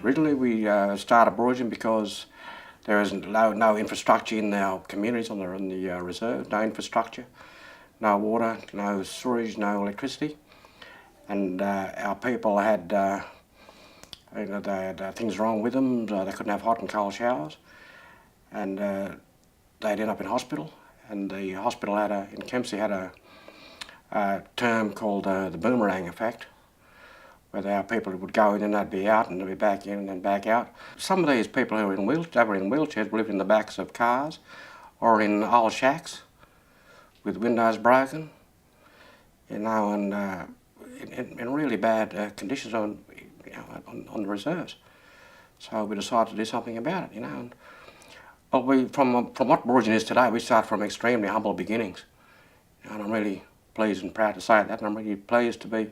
Originally we started Booroongen because there is no infrastructure in our communities on the reserve, no infrastructure, no water, no sewage, no electricity, and our people had, they had things wrong with them. They couldn't have hot and cold showers, and they'd end up in hospital. And the hospital in Kempsey had a term called the boomerang effect, where our people would go in and they'd be out and they'd be back in and then back out. Some of these people who were in wheelchairs lived in the backs of cars or in old shacks with windows broken, you know, and in really bad conditions on the reserves. So we decided to do something about it, you know. And, well, from what Booroongen is today, we start from extremely humble beginnings. And I'm really pleased and proud to say that, and I'm really pleased to be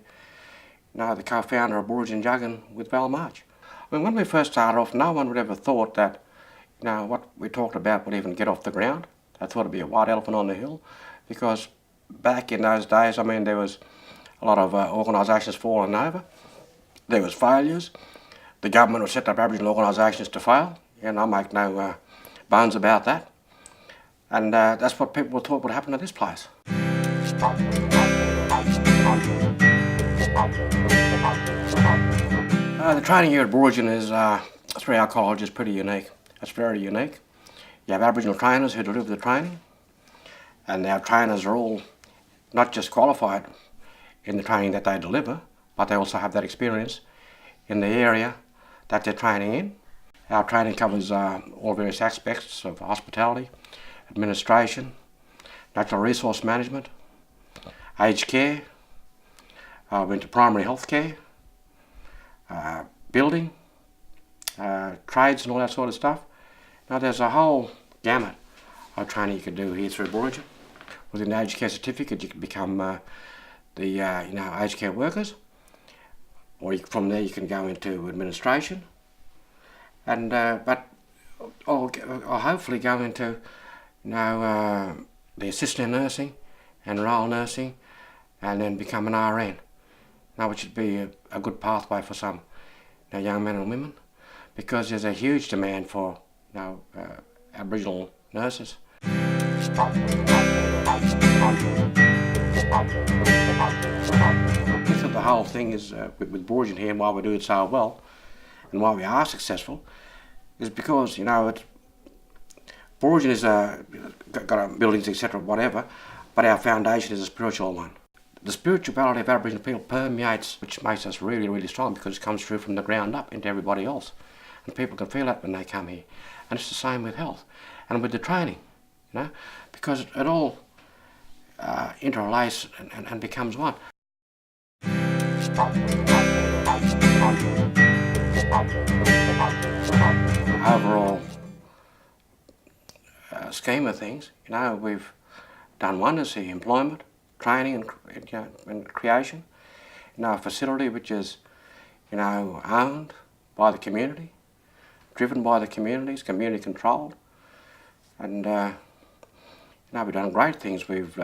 the co-founder of Booroongen Djugun with Val Marsh. I mean, when we first started off, no one would ever thought that, what we talked about would even get off the ground. They thought it'd be a white elephant on the hill, because back in those days, I mean, there was a lot of organisations falling over. There was failures. The government would set up Aboriginal organisations to fail, and I make no bones about that. And that's what people thought would happen to this place. The training here at Booroongen is, through our college, is pretty unique. It's very unique. You have Aboriginal trainers who deliver the training, and our trainers are all not just qualified in the training that they deliver, but they also have that experience in the area that they're training in. Our training covers all various aspects of hospitality, administration, natural resource management, aged care, into primary health care, building, trades and all that sort of stuff. Now there's a whole gamut of training you can do here through Booroongen. With an aged care certificate you can become aged care workers, or from there you can go into administration, and or hopefully go into the assistant nursing and rural nursing, and then become an RN. Now, which would be a good pathway for some young men and women, because there's a huge demand for Aboriginal nurses. The whole thing is with Booroongen here, and why we do it so well, and why we are successful, is because Booroongen is got buildings, etc., whatever, but our foundation is a spiritual one. The spirituality of Aboriginal people permeates, which makes us really, really strong, because it comes through from the ground up into everybody else. And people can feel that when they come here. And it's the same with health and with the training, because it all interrelates and becomes one. Overall scheme of things, we've done wonders here: employment, training and creation. A facility which is, owned by the community, driven by the communities, community controlled, and we've done great things. We've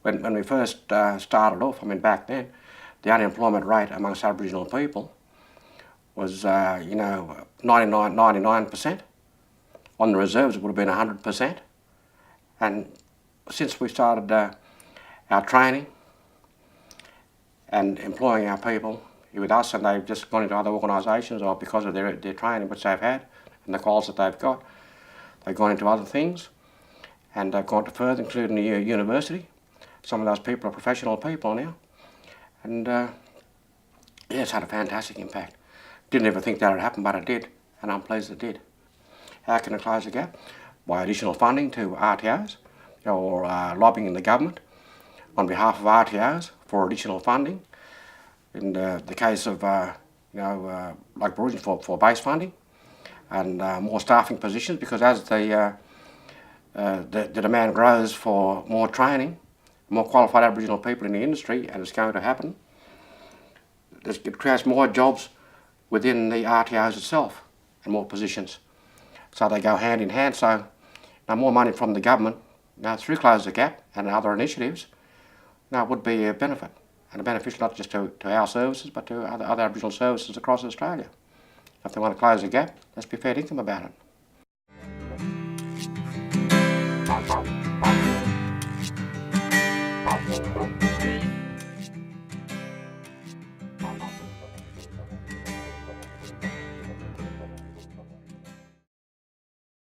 when we first started off, back then, the unemployment rate amongst Aboriginal people was 99%. On the reserves it would have been 100%, and since we started our training and employing our people with us, and they've just gone into other organisations, or because of their training which they've had and the quals that they've got, they've gone into other things, and they've gone to further, including the university. Some of those people are professional people now, and it's had a fantastic impact. Didn't ever think that would happen, but it did, and I'm pleased it did. How can it close the gap? By additional funding to RTOs, or lobbying in the government on behalf of RTOs for additional funding. In the case of, like Booroongen, for base funding, and more staffing positions, because as the demand grows for more training, more qualified Aboriginal people in the industry, and it's going to happen, it creates more jobs within the RTOs itself and more positions. So they go hand in hand. So now more money from the government through Close the Gap and other initiatives would be a benefit, and a beneficial not just to our services but to other Aboriginal services across Australia. If they want to close the gap, let's be fair dinkum about it.